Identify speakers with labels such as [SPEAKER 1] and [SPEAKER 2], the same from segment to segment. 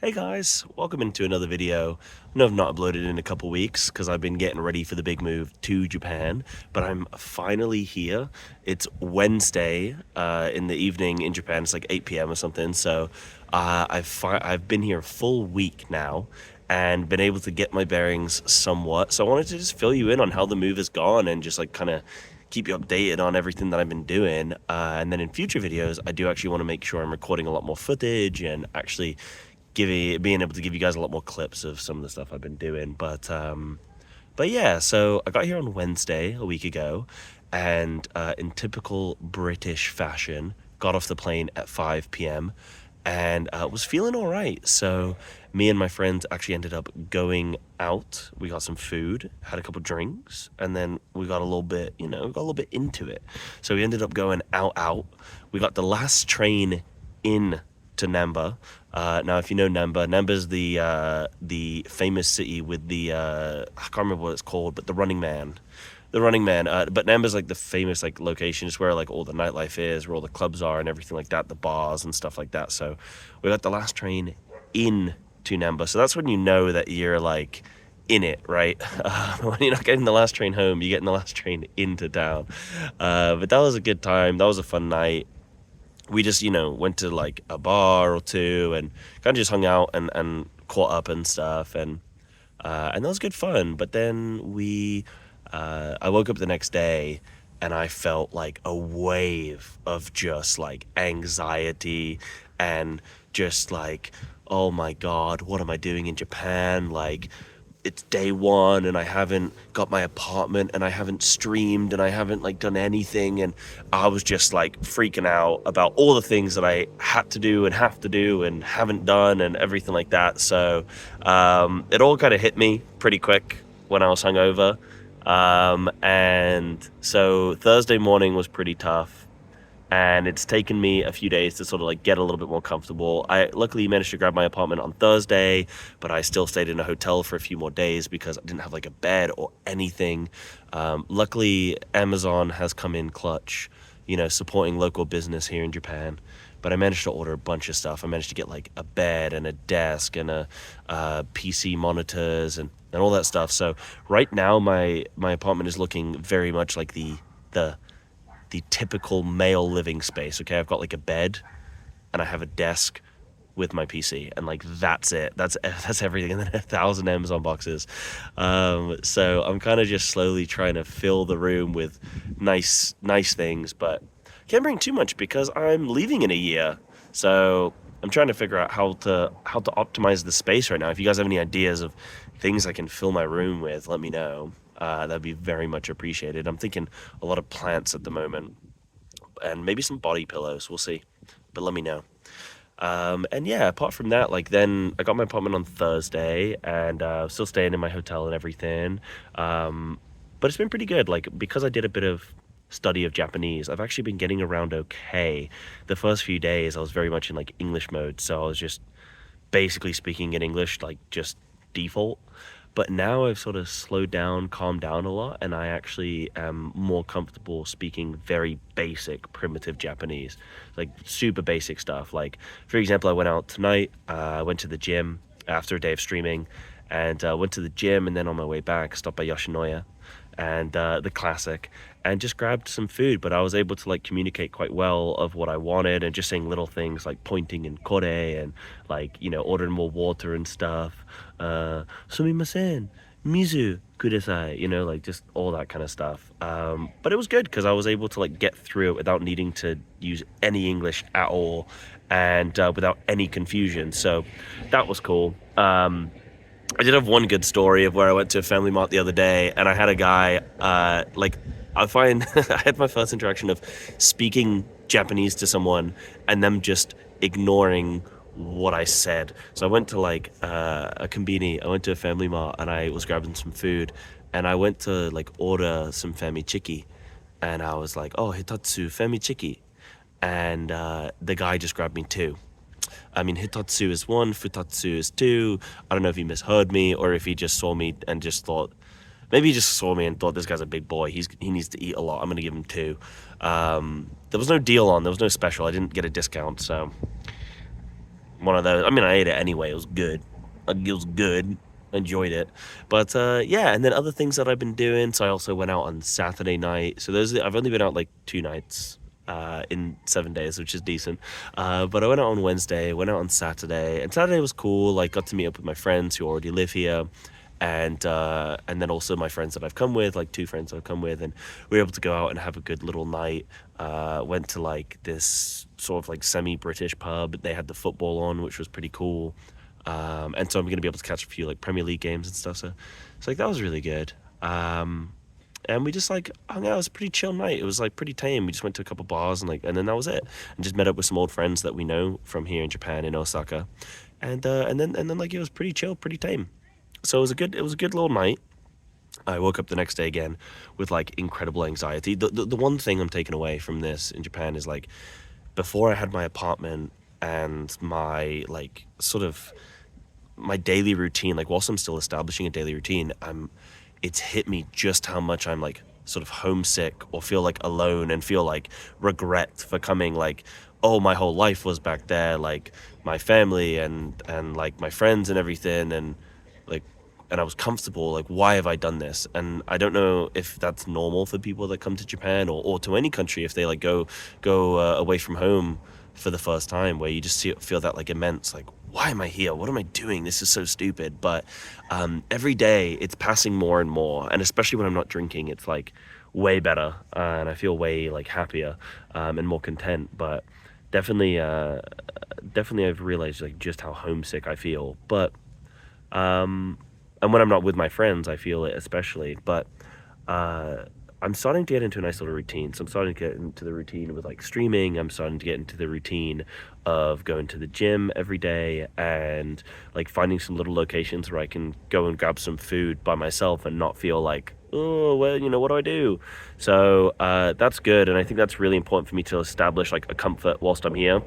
[SPEAKER 1] Hey guys, welcome into another video. I know I've not uploaded in a couple weeks because I've been getting ready for the big move to Japan, but I'm finally here. It's Wednesday in the evening in Japan. It's like 8 p.m. or something. So I've been here a full week now and been able to get my bearings somewhat. So I wanted to just fill you in on how the move has gone and just like kind of keep you updated on everything that I've been doing. And then in future videos, I do actually want to make sure I'm recording a lot more footage and actually being able to give you guys a lot more clips of some of the stuff I've been doing. But yeah, so I got here on Wednesday a week ago, and in typical British fashion, got off the plane at 5 p.m. and was feeling all right. So me and my friends actually ended up going out. We got some food, had a couple drinks, and then we got a little bit, got a little bit into it. So we ended up going out. We got the last train in to Namba. Now, if you know Namba, Namba's the famous city with the I can't remember what it's called, but the Running Man. The Running Man. But Namba's like the famous like location, it's where like all the nightlife is, where all the clubs are and everything like that, the bars and stuff like that. So we got the last train in to Namba. So that's when you know that you're like in it, right? When you're not getting the last train home, you're getting the last train into town. But that was a good time. That was a fun night. We just, went to like a bar or two and kind of just hung out and caught up and stuff. And that was good fun. But then I woke up the next day and I felt like a wave of just like anxiety and just like, oh my God, what am I doing in Japan? Like, it's day one and I haven't got my apartment and I haven't streamed and I haven't like done anything, and I was just like freaking out about all the things that I had to do and have to do and haven't done and everything like that. So it all kind of hit me pretty quick when I was hungover, and so Thursday morning was pretty tough. And it's taken me a few days to sort of like get a little bit more comfortable. I luckily managed to grab my apartment on Thursday, but I still stayed in a hotel for a few more days because I didn't have like a bed or anything. Luckily, Amazon has come in clutch, supporting local business here in Japan. But I managed to order a bunch of stuff. I managed to get like a bed and a desk and a PC monitors and all that stuff. So right now my apartment is looking very much like the typical male living space. Okay, I've got like a bed and I have a desk with my PC, and like that's it. That's everything, and then 1,000 Amazon boxes. So I'm kind of just slowly trying to fill the room with nice things, but can't bring too much because I'm leaving in a year. So I'm trying to figure out how to optimize the space right now. If you guys have any ideas of things I can fill my room with, let me know. That'd be very much appreciated. I'm thinking a lot of plants at the moment and maybe some body pillows. We'll see, but let me know. And yeah, apart from that, like then I got my apartment on Thursday and still staying in my hotel and everything. But it's been pretty good. Like, because I did a bit of study of Japanese, I've actually been getting around okay. The first few days I was very much in like English mode, so I was just basically speaking in English, like just default. But now I've sort of slowed down, calmed down a lot, and I actually am more comfortable speaking very basic, primitive Japanese, like super basic stuff. Like, for example, I went out tonight, I went to the gym after a day of streaming, and went to the gym, and then on my way back, stopped by Yoshinoya and the classic, and just grabbed some food. But I was able to like communicate quite well of what I wanted, and just saying little things like pointing and kore and like ordering more water and stuff. Sumimasen, mizu kudasai, like just all that kind of stuff. But it was good because I was able to like get through it without needing to use any English at all, and without any confusion. So that was cool. I did have one good story of where I went to a Family Mart the other day, and I had a guy, I find I had my first interaction of speaking Japanese to someone and them just ignoring what I said. So I went to like a konbini, I went to a Family Mart, and I was grabbing some food, and I went to like order some famichiki, and I was like, oh, hitatsu famichiki, and the guy just grabbed me two. I mean, hitatsu is one, futatsu is two. I don't know if he misheard me or if he just saw me and just thought, maybe he just saw me and thought, this guy's a big boy. He needs to eat a lot. I'm going to give him two. There was no deal on. There was no special. I didn't get a discount, so one of those. I mean, I ate it anyway. It was good. It was good. Enjoyed it. But yeah, and then other things that I've been doing. So I also went out on Saturday night. So I've only been out like 2 nights in 7 days, which is decent. But I went out on Wednesday, went out on Saturday, and Saturday was cool. Like, got to meet up with my friends who already live here, and then also my friends that I've come with, like 2 friends I've come with, and we were able to go out and have a good little night. Went to like this sort of like semi-British pub. They had the football on, which was pretty cool. And so I'm gonna be able to catch a few like Premier League games and stuff. So it's like that was really good. And we just like hung out. It was a pretty chill night. It was like pretty tame. We just went to a couple bars and then that was it. And just met up with some old friends that we know from here in Japan, in Osaka. And then like it was pretty chill, pretty tame. So it was a good little night. I woke up the next day again with like incredible anxiety. The one thing I'm taking away from this in Japan is like, before I had my apartment and my like sort of my daily routine, like whilst I'm still establishing a daily routine, it's hit me just how much I'm like sort of homesick or feel like alone and feel like regret for coming, like, oh, my whole life was back there, like my family and like my friends and everything, and like, and I was comfortable, like why have I done this? And I don't know if that's normal for people that come to Japan or to any country, if they like go away from home for the first time, where you just feel that like immense, like, why am I here? What am I doing? This is so stupid. But every day it's passing more and more, and especially when I'm not drinking, it's like way better, and I feel way like happier and more content. But definitely, definitely, I've realized like just how homesick I feel. But and when I'm not with my friends, I feel it especially. But I'm starting to get into a nice little routine. So I'm starting to get into the routine with like streaming. I'm starting to get into the routine of going to the gym every day and like finding some little locations where I can go and grab some food by myself and not feel like, oh, well, what do I do? So that's good. And I think that's really important for me to establish like a comfort whilst I'm here.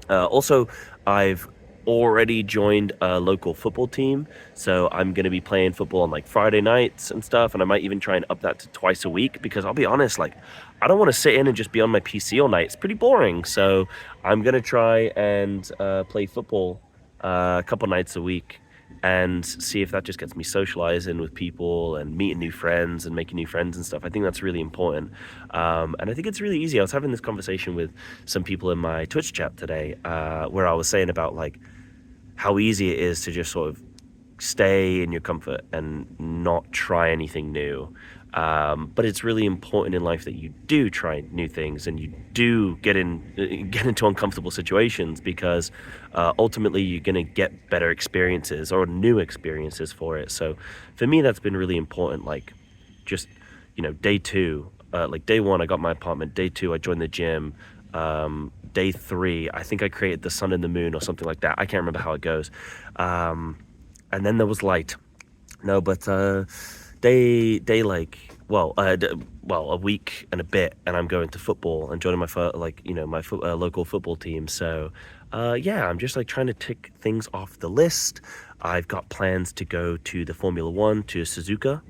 [SPEAKER 1] Also, I've already joined a local football team, so I'm going to be playing football on like Friday nights and stuff, and I might even try and up that to twice a week, because I'll be honest, like, I don't want to sit in and just be on my PC all night. It's pretty boring, so I'm going to try and play football a couple nights a week and see if that just gets me socializing with people and meeting new friends and making new friends and stuff. I think that's really important. And I think it's really easy. I was having this conversation with some people in my Twitch chat today, where I was saying about like how easy it is to just sort of stay in your comfort and not try anything new. But it's really important in life that you do try new things and you do get into uncomfortable situations, because ultimately you're going to get better experiences or new experiences for it. So for me, that's been really important. Like, just, day two, like day one, I got my apartment. Day two, I joined the gym. Day three, I think I created the sun and the moon or something like that. I can't remember how it goes. And then there was light. No, but day like, a week and a bit, and I'm going to football and joining my local football team. So yeah, I'm just like trying to tick things off the list. I've got plans to go to the Formula One to Suzuka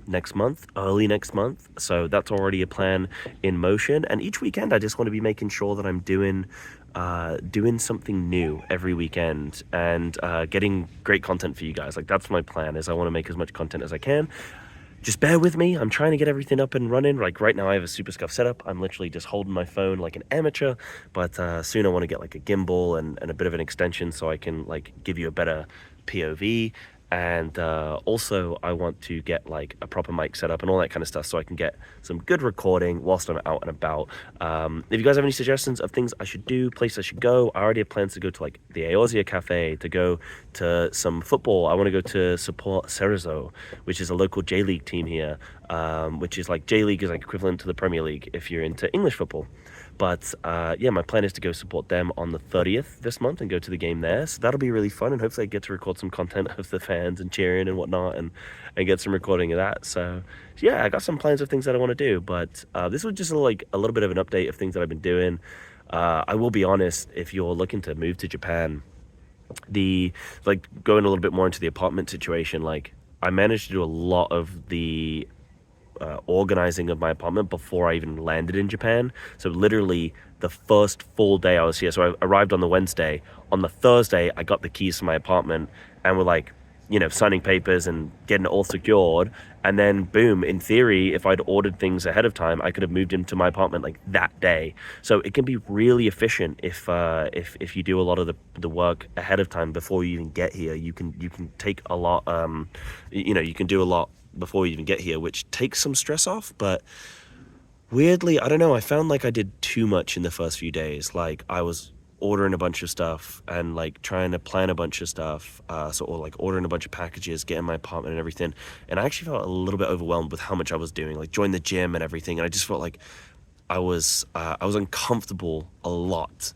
[SPEAKER 1] early next month. So that's already a plan in motion. And each weekend, I just want to be making sure that I'm doing something new every weekend and getting great content for you guys. Like, that's my plan, is I want to make as much content as I can. Just bear with me. I'm trying to get everything up and running. Like right now I have a Super Scuff setup. I'm literally just holding my phone like an amateur, but soon I want to get like a gimbal and a bit of an extension so I can like give you a better POV. And also I want to get like a proper mic setup and all that kind of stuff so I can get some good recording whilst I'm out and about. If you guys have any suggestions of things I should do, places I should go, I already have plans to go to like the Aosia Cafe, to go to some football. I want to go to support Cerezo, which is a local J-League team here, which is like J-League is like equivalent to the Premier League if you're into English football. But yeah, my plan is to go support them on the 30th this month and go to the game there. So that'll be really fun, and hopefully I get to record some content of the fans and cheering and whatnot, and get some recording of that. So yeah, I got some plans of things that I want to do, but this was just a little bit of an update of things that I've been doing. I will be honest, if you're looking to move to Japan, going a little bit more into the apartment situation, like I managed to do a lot of the organizing of my apartment before I even landed in Japan. So literally the first full day I was here. So I arrived on the Wednesday. On the Thursday, I got the keys to my apartment, and we're like, signing papers and getting it all secured. And then boom, in theory, if I'd ordered things ahead of time, I could have moved into my apartment like that day. So it can be really efficient if you do a lot of the work ahead of time before you even get here. You can take a lot, you can do a lot before you even get here, which takes some stress off. But weirdly, I don't know, I found like I did too much in the first few days. Like I was ordering a bunch of stuff and like trying to plan a bunch of stuff, or like ordering a bunch of packages, getting my apartment and everything. And I actually felt a little bit overwhelmed with how much I was doing, like joined the gym and everything. And I just felt like I was uncomfortable a lot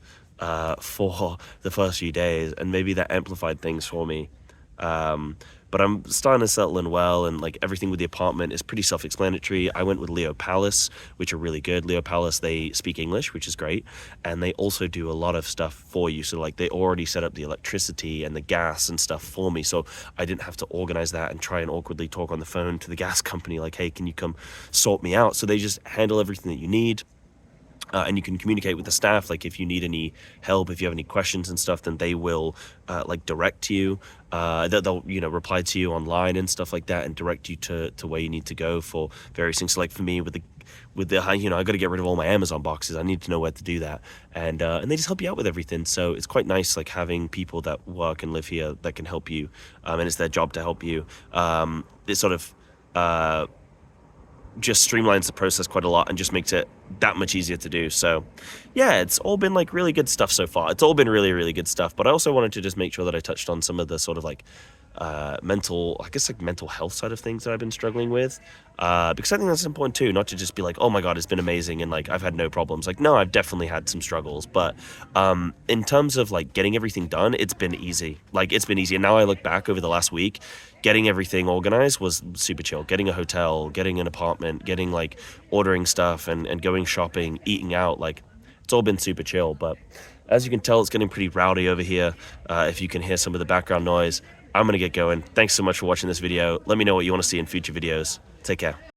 [SPEAKER 1] for the first few days, and maybe that amplified things for me. But I'm starting to settle in well, and like everything with the apartment is pretty self-explanatory. I went with Leo Palace, which are really good. Leo Palace, they speak English, which is great, and they also do a lot of stuff for you. So like they already set up the electricity and the gas and stuff for me, so I didn't have to organize that and try and awkwardly talk on the phone to the gas company like, hey, can you come sort me out? So they just handle everything that you need. And you can communicate with the staff, like if you need any help, if you have any questions and stuff, then they will like direct you. They'll reply to you online and stuff like that, and direct you to where you need to go for various things. So like for me with the I got to get rid of all my Amazon boxes. I need to know where to do that, and they just help you out with everything. So it's quite nice, like having people that work and live here that can help you, and it's their job to help you. It sort of just streamlines the process quite a lot and just makes it that much easier to do. So yeah, it's all been like really good stuff so far. It's all been really, really good stuff. But I also wanted to just make sure that I touched on some of the sort of like mental health side of things that I've been struggling with, because I think that's important too, not to just be like, oh my god, it's been amazing and like I've had no problems. Like, no, I've definitely had some struggles, but in terms of like getting everything done, it's been easy. Like it's been easy. And now I look back over the last week, getting everything organized was super chill. Getting a hotel, getting an apartment, getting like ordering stuff and going shopping, eating out, like it's all been super chill. But as you can tell, it's getting pretty rowdy over here. If you can hear some of the background noise, I'm gonna get going. Thanks so much for watching this video. Let me know what you want to see in future videos. Take care.